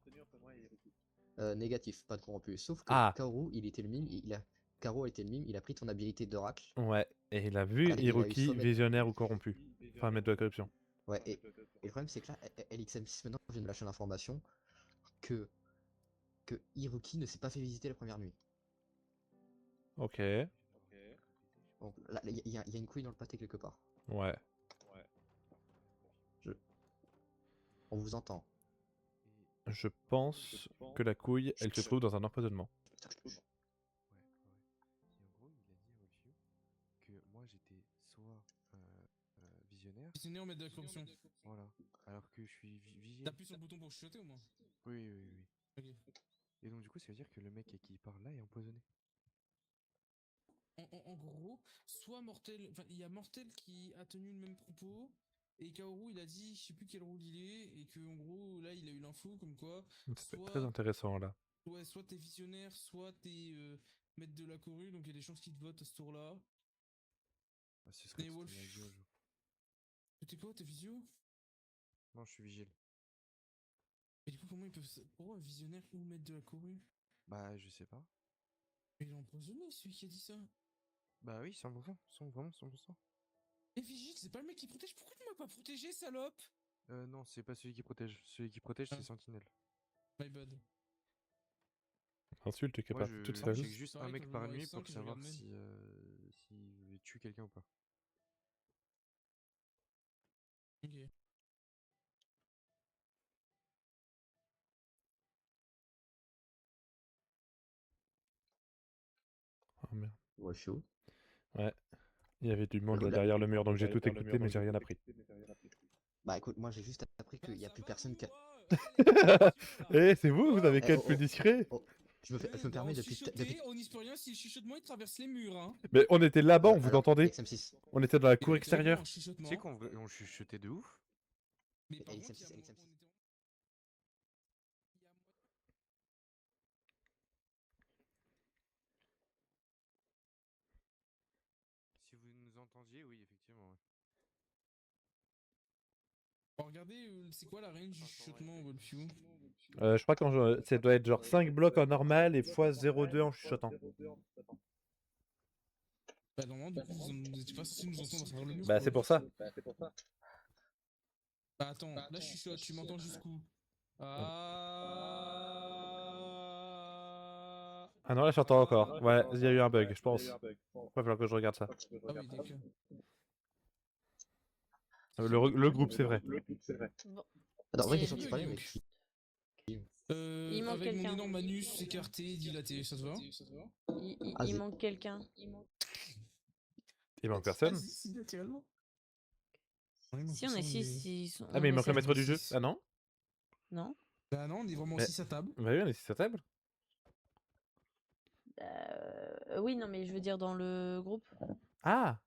négatif, pas de corrompu. Sauf que Ah, Kaoru, il était le mime, Kaoru a été le mime, il a pris ton habilité d'oracle, ouais. Et il a vu il a eu Hiroki sommet. visionnaire ou corrompu. Enfin, maître de la corruption. Ouais, et le problème, c'est que là, LXM6 maintenant vient de lâcher l'information que, que Hiruki ne s'est pas fait visiter la première nuit. Ok. Donc là, il y a une couille dans le pâté quelque part. Ouais. On vous entend. Je pense que la couille, elle se trouve dans un empoisonnement. Ouais, ouais. Et en gros, il a dit à Wolfio que moi j'étais soit visionnaire, Visionnaire, maître de la corruption. voilà, alors que je suis vigile. T'appuies sur le bouton pour chuchoter au moins. Oui, oui, oui. Ok. Et donc du coup, ça veut dire que le mec à qui il parle là est empoisonné. En gros, soit Mortel, enfin il y a Mortel qui a tenu le même propos et Kaoru il a dit je sais plus quel rôle il est et que en gros là il a eu l'info comme quoi Ça peut être très soit intéressant là. ouais, soit t'es visionnaire, soit t'es maître de la corrue, donc il y a des chances qu'ils te votent à ce tour-là. Ah, ce serait Et c'était Wolf, la jauge. t'es quoi, t'es visio? Non, je suis vigile. Et du coup comment ils peuvent, pourquoi visionnaire ou maître de la corrue? Bah, je sais pas. Mais il est empoisonné celui qui a dit ça. Bah oui, 100%, vraiment 100%. Et Vigile, c'est pas le mec qui protège, pourquoi tu m'as pas protégé, salope? Non, c'est pas celui qui protège. Celui qui protège, Ah. c'est Sentinelle. My bad. Insulte qui est Moi, partie toute je seule. check juste un Pareil, mec quand je par vois nuit F5, pour je savoir regarde si s'il tue quelqu'un ou pas. Ok. Oh merde. Wolfio. Ouais. Il y avait du monde Écoute, là derrière le mur, donc j'ai tout écouté, mais j'ai rien appris. bah écoute, moi j'ai juste appris Bah, qu'il n'y a ça plus va, personne qui a... vous, hein. Eh, c'est vous, vous avez Eh, qu'à être plus discret. Je me permets depuis... Chuchoter, on n'y peut rien si le chuchotement il traverse les murs, hein. Mais on était là-bas, on vous alors, entendait. LXM6. On était dans la Et cour on était encore extérieure. en Tu sais chuchotement. qu'on chuchotait de ouf. Mais par contre, LXM6, il y a LXM6. on était... Si vous nous entendiez, oui, effectivement. Ouais. Bon, regardez, c'est quoi la range du chuchotement, Wolfio? Je crois que ça doit être genre 5 blocs en normal et fois 0,2 en chuchotant. Bah normalement, du coup, vous étiez pas censé nous entendre à travers le mur, Bah quoi. c'est pour ça. Bah attends, là je chuchote, tu m'entends jusqu'où? Ah... Ah non, là j'entends encore. Ouais, il y a eu un bug, je pense. Il va falloir que je regarde ça. Ah oui, d'accord. Le groupe, c'est vrai. Bon. Attends, vraie C'est question, un tu bug, parlais, mais donc. qui... Il manque Avec mon quelqu'un. énorme anus écarté, dilaté, ça te va? Il Vas-y. manque quelqu'un. Il manque personne. Vas-y, si naturellement. Oui, moi, Si, pour on est ça, 6. Ils sont... Ah, mais il on est manque le sept. maître du jeu. six. Ah non? Non? Bah non, on est vraiment Mais- 6 à table. Bah oui, on est 6 à table. Oui, non, mais je veux dire dans le groupe. Ah!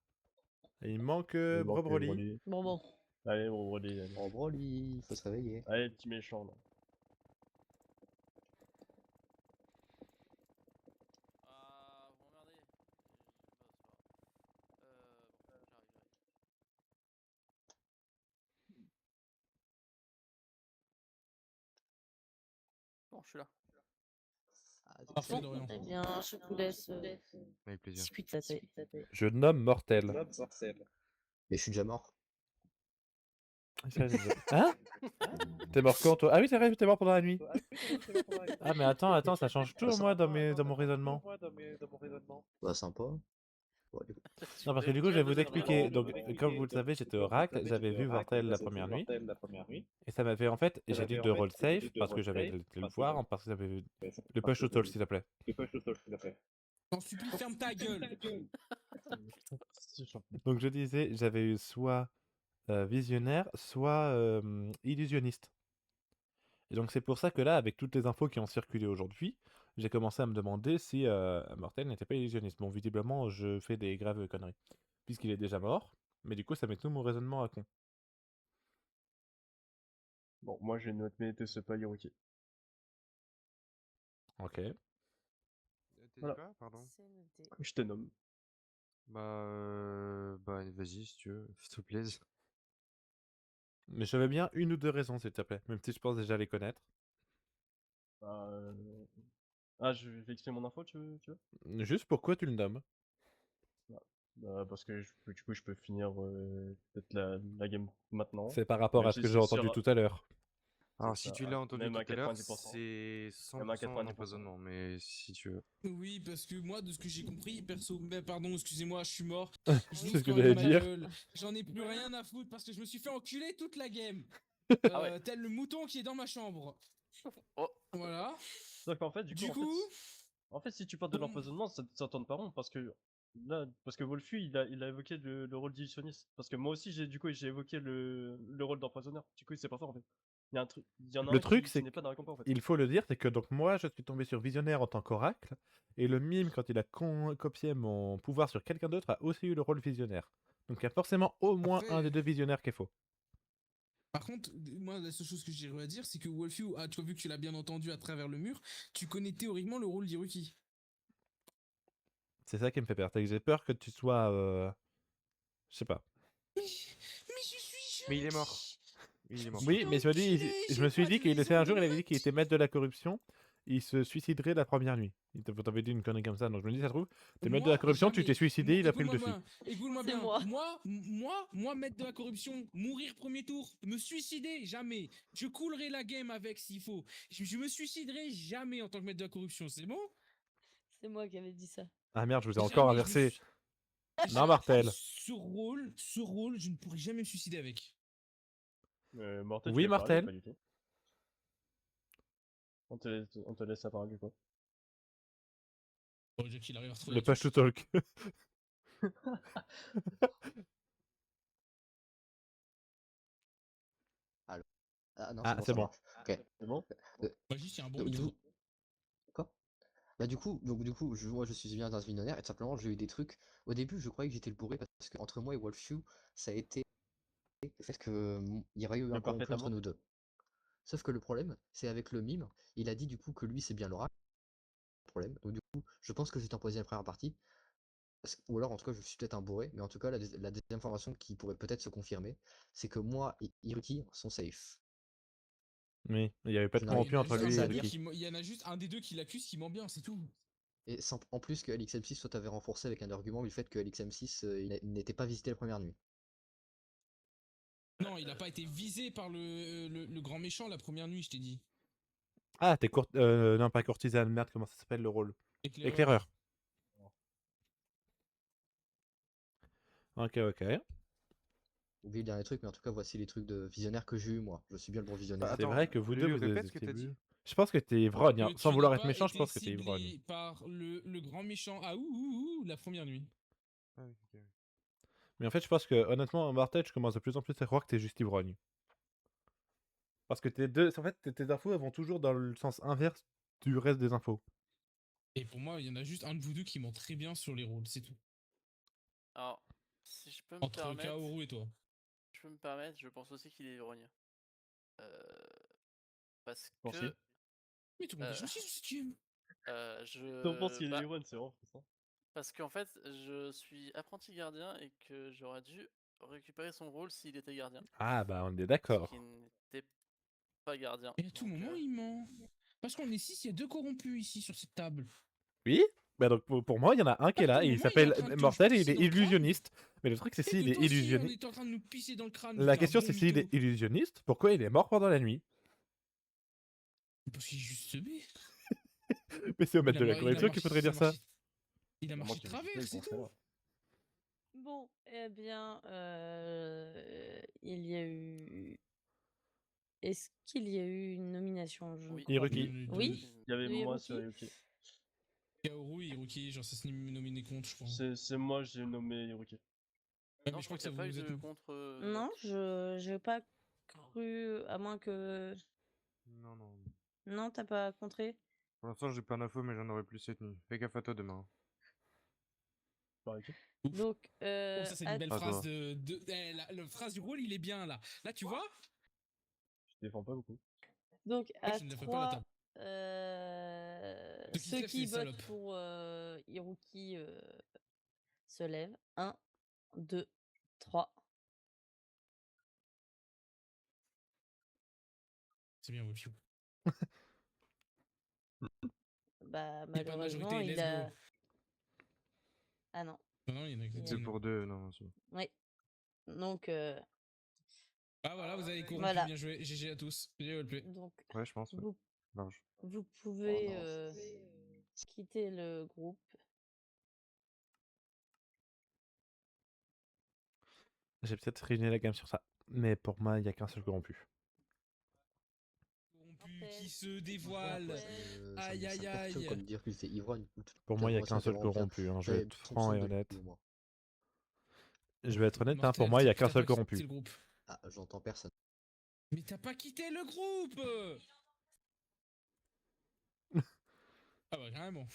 Et il manque Il manque Broly. Broly. Bon. Allez, bon, Broly, allez. Oh, Broly, faut se réveiller. Allez, petit méchant, là. Ah, vous m'emmerdez. Bon, j'arrive. Bon, je suis là. Ah, Parfait, excellent. Dorian. Eh bien, je vous laisse Avec plaisir. discuter. Je nomme Mortel. Mais je suis déjà mort. Hein? T'es mort quand toi? Ah oui, c'est vrai, t'es mort pendant la nuit. Ah mais attends, ça change tout moi dans mon raisonnement. Bah, sympa. Bon, allez. Non, parce que du coup, je vais vous expliquer. Donc, comme vous le savez, j'étais au Oracle, j'avais vu Vortel la première nuit. Et ça m'avait en fait, j'ai dit de roll safe parce que j'avais été le voir, parce que j'avais vu le push to talk, s'il te plaît. T'en supplie, ferme ta gueule. Donc, je disais, j'avais eu soit visionnaire, soit illusionniste. Et donc, c'est pour ça que là, avec toutes les infos qui ont circulé aujourd'hui, j'ai commencé à me demander si Mortel n'était pas illusionniste. Bon, visiblement, je fais des graves conneries, puisqu'il est déjà mort. Mais du coup, ça met tout mon raisonnement à con. Bon, moi, j'ai une autre mais c'est pas Hiroki. Ok. T'as dit Voilà. quoi, pardon? C'est noté. Je te nomme. Bah vas-y si tu veux, s'il te plaît. Mais je veux bien une ou deux raisons, s'il te plaît, même si je pense déjà les connaître. Bah, Ah, je vais expliquer mon info, tu veux? Juste pourquoi tu le nommes. Bah, parce que du coup, je peux finir peut-être la game maintenant. C'est par rapport Même à ce si que j'ai c'est entendu sûr- tout à l'heure. Alors C'est si ça, tu l'as entendu même tout à à l'heure, 90%. c'est Même à 100% un 90%. empoisonnement, mais si tu veux. Oui, parce que moi, de ce que j'ai compris, perso, pardon, excusez-moi, je suis mort. C'est Je ce l'ouvre que quand j'allais même ma dire. gueule. J'en ai plus rien à foutre parce que je me suis fait enculer toute la game. Ah ouais. Tel le mouton qui est dans ma chambre. Oh. Voilà. Donc en fait, du coup, en fait, si tu parles de bon. l'empoisonnement, ça tourne pas rond parce que là, parce que Wolfu, il a évoqué le rôle d'illusionniste. Parce que moi aussi, j'ai évoqué le rôle d'empoisonneur. Du coup, c'est pas ça en fait. Il y a un truc, il y en a Le un truc, qui c'est n'est pas dans la compo en fait. il faut le dire, c'est que donc moi, je suis tombé sur Visionnaire en tant qu'oracle, et le mime, quand il a copié mon pouvoir sur quelqu'un d'autre, a aussi eu le rôle Visionnaire. Donc il y a forcément au moins un des deux Visionnaires qui est faux. Par contre, moi, la seule chose que j'ai à dire, c'est que Wolfu, tu as vu que tu l'as bien entendu à travers le mur, tu connais théoriquement le rôle d'Hiroki. C'est ça qui me fait peur. C'est que j'ai peur que tu sois... Je sais pas. Mais je suis Mais il est mort. Il est mort. Oui, mais je me suis dit qu'il était un jour, il avait dit qu'il était maître de la corruption, il se suiciderait la première nuit. Vous t'avais dit une connerie comme ça, donc je me dis, ça se trouve, t'es maître de la corruption, tu t'es suicidé, il a pris le dessus. Écoute-moi C'est bien. moi. Moi, maître de la corruption, mourir premier tour, me suicider, jamais. Je coulerai la game avec s'il faut. Je me suiciderai jamais en tant que maître de la corruption, c'est bon? C'est moi qui avais dit ça. Ah merde, je vous ai Jamais encore je me inversé. suis- Non, Martel. Ce rôle, je ne pourrai jamais me suicider avec. Mortel, Oui, tu veux parler ou Martel. pas du tout? On te laisse la parole du coup. Oh, Jack, il arrive à retrouver Le la push to touche. talk. Ah non, Ah, c'est c'est bon, bon. ça marche. Ok. C'est bon? Vas-y, c'est un bon Donc, du mytho. coup... Quoi? Bah du coup, moi je suis bien dans ce millionnaire et tout simplement j'ai eu des trucs. Au début je croyais que j'étais le bourré parce que entre moi et Wolfshoe, ça a été le fait que il y aurait eu un corrompu entre nous deux. Sauf que le problème, c'est avec le mime, il a dit du coup que lui c'est bien l'oracle. Problème. Donc du coup, je pense que j'étais empoisonné la première partie. Ou alors en tout cas je suis peut-être un bourré, mais en tout cas la deuxième information qui pourrait peut-être se confirmer, c'est que moi et Hiruki sont safe. Oui, il n'y avait pas de Je n'arrive corrompu entre pas lui à et dire. Ricky. Il y en a juste un des deux qui l'accuse qui ment bien, c'est tout. Et en plus que LXM6 soit avait renforcé avec un argument du fait que LXM6 il n'était pas visité la première nuit. Non, il n'a pas été visé par le grand méchant la première nuit, je t'ai dit. Ah, t'es non, pas courtisane, merde, comment ça s'appelle le rôle? Éclaireur. Ok. Oublié le dernier truc, mais en tout cas voici les trucs de visionnaire que j'ai eu moi. Je suis bien le bon visionnaire. C'est vrai que vous deux, vous répète ce que étiez t'as dit. Je pense que t'es ivrogne, hein. Que Sans tu vouloir n'as être pas méchant, je été pense que t'es ciblé ivrogne. par le grand méchant la première nuit. Mais en fait, je pense que honnêtement, Mortel, je commence de plus en plus à croire que t'es juste ivrogne. Parce que en fait, tes infos elles vont toujours dans le sens inverse du reste des infos. Et pour moi, il y en a juste un de vous deux qui ment très bien sur les rôles, c'est tout. Alors, si je peux me Entre permettre, Kaoru et toi. je pense aussi qu'il est ivrogne. Parce Pense que Mais tout le monde est Euh, gentil sur cette game. On pense qu'il est bah, Iron, c'est vraiment ça. parce qu'en fait, je suis apprenti gardien et que j'aurais dû récupérer son rôle s'il était gardien. Ah bah on est Ce d'accord. qui n'était pas gardien. Et à tout Donc, moment, il ment. Parce qu'on est 6, il y a 2 corrompus ici sur cette table. Oui. Bah donc pour moi, il y en a un qui est À là tout et il moment, s'appelle est en train de te Mortel et il pisser est dans le crâne. illusionniste. Mais le truc c'est Et s'il que est toi aussi, on illusionniste. est en train de nous pisser dans le crâne. La t'es un question bon c'est s'il est mytho. illusionniste, pourquoi il est mort pendant la nuit? Parce qu'il est juste semé. Mais c'est au Il maître a de la mar- il a corruption qu'il marché- faudrait il a dire ça. marché- Il a marché de travers, c'est tout. Bon, eh bien, il y a eu. Est-ce qu'il y a eu une nomination? Je ne Oui. crois Hiruki. Il y en a eu Oui. deux. Il y avait De moi Hiruki. sur Yuki. Kaoru et Hiroki, genre ça se nominé contre, je crois. C'est moi, j'ai nommé Hiruki. Ouais, Non, mais je je crois crois que qu'il ça n'y a pas eu vous êtes. de contre. Non, vote. je n'ai pas cru, à moins que. Non, non. Non, t'as pas contré? Pour l'instant, j'ai pas d'infos, mais j'en aurai plus cette nuit. Fais gaffe à toi demain. Par Yuki. Ouf. Donc, Oh, ça, c'est une belle à phrase toi. la phrase du rôle, il est bien là. Là, tu vois? Je défends pas beaucoup. Donc Moi, à je ne lèverai pas la 3, table. Ceux qui se ceux lèvent, qui c'est des votent salopes. pour Hiruki se lèvent. 1, 2, 3. C'est bien, Wopiou. Bah, Il n'y a pas de malheureusement, majorité, il let's a. go. Ah non, Non, il y en a que Il y a- 2 non. pour 2, non, c'est bon. oui. Donc, Ah voilà, vous avez corrompu, Voilà. bien joué. GG à tous. GG Olplay. donc Ouais, je pense. Ouais. vous, Large. vous pouvez non. quitter le groupe. J'ai peut-être ruiné la gamme sur ça. Mais pour moi, il n'y a qu'un seul corrompu. Corrompu qui se dévoile. Ça Aïe, me aïe, perturbe aïe. comme dire qu'il fait ivrogne. Pour moi, il n'y a qu'un seul corrompu. Hein. Je vais être franc et honnête. Je vais être honnête, hein, pour Mortel, moi, il n'y a t'as qu'un pas seul quitté corrompu. le groupe. Ah, j'entends personne. Mais t'as pas quitté le groupe. Ah bah carrément.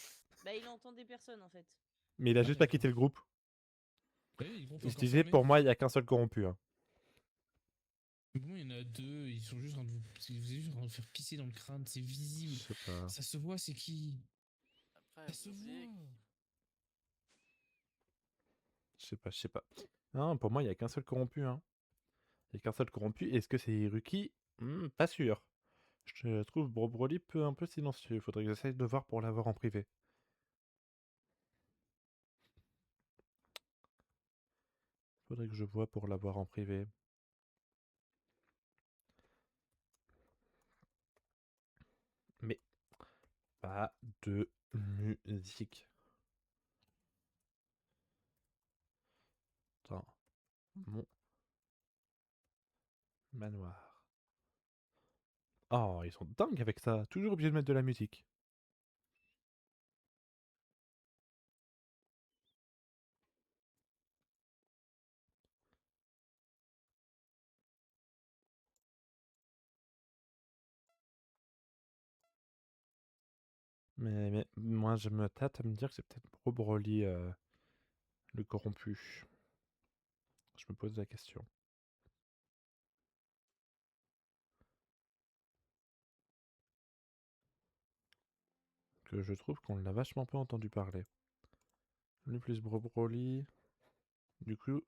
Bah, il entendait personne en fait. Mais il a Ah, juste pas d'accord. quitté le groupe. Oui, le groupe est Il se encore disait, fermé. pour moi, il n'y a qu'un seul corrompu. Hein. Mais bon, il y en a deux, ils sont juste en train de vous... Vous êtes juste en train de faire pisser dans le crâne, c'est Je visible. sais pas. Ça se voit, c'est qui? Après, Ça se vous oubliez voit. Je sais pas. Non, pour moi, il n'y a qu'un seul corrompu. Hein. Il n'y a qu'un seul corrompu. Est-ce que c'est Hiruki? Pas sûr. Je trouve Broly un peu silencieux. Faudrait que j'essaye de voir pour l'avoir en privé. Faudrait que je vois pour l'avoir en privé. Mais pas de musique. Dans mon manoir. Oh, ils sont dingues avec ça. Toujours obligé de mettre de la musique. Mais moi, je me tâte à me dire que c'est peut-être Broly le corrompu. Je me pose la question. Que je trouve qu'on l'a vachement peu entendu parler. Le plus Broly. Du coup,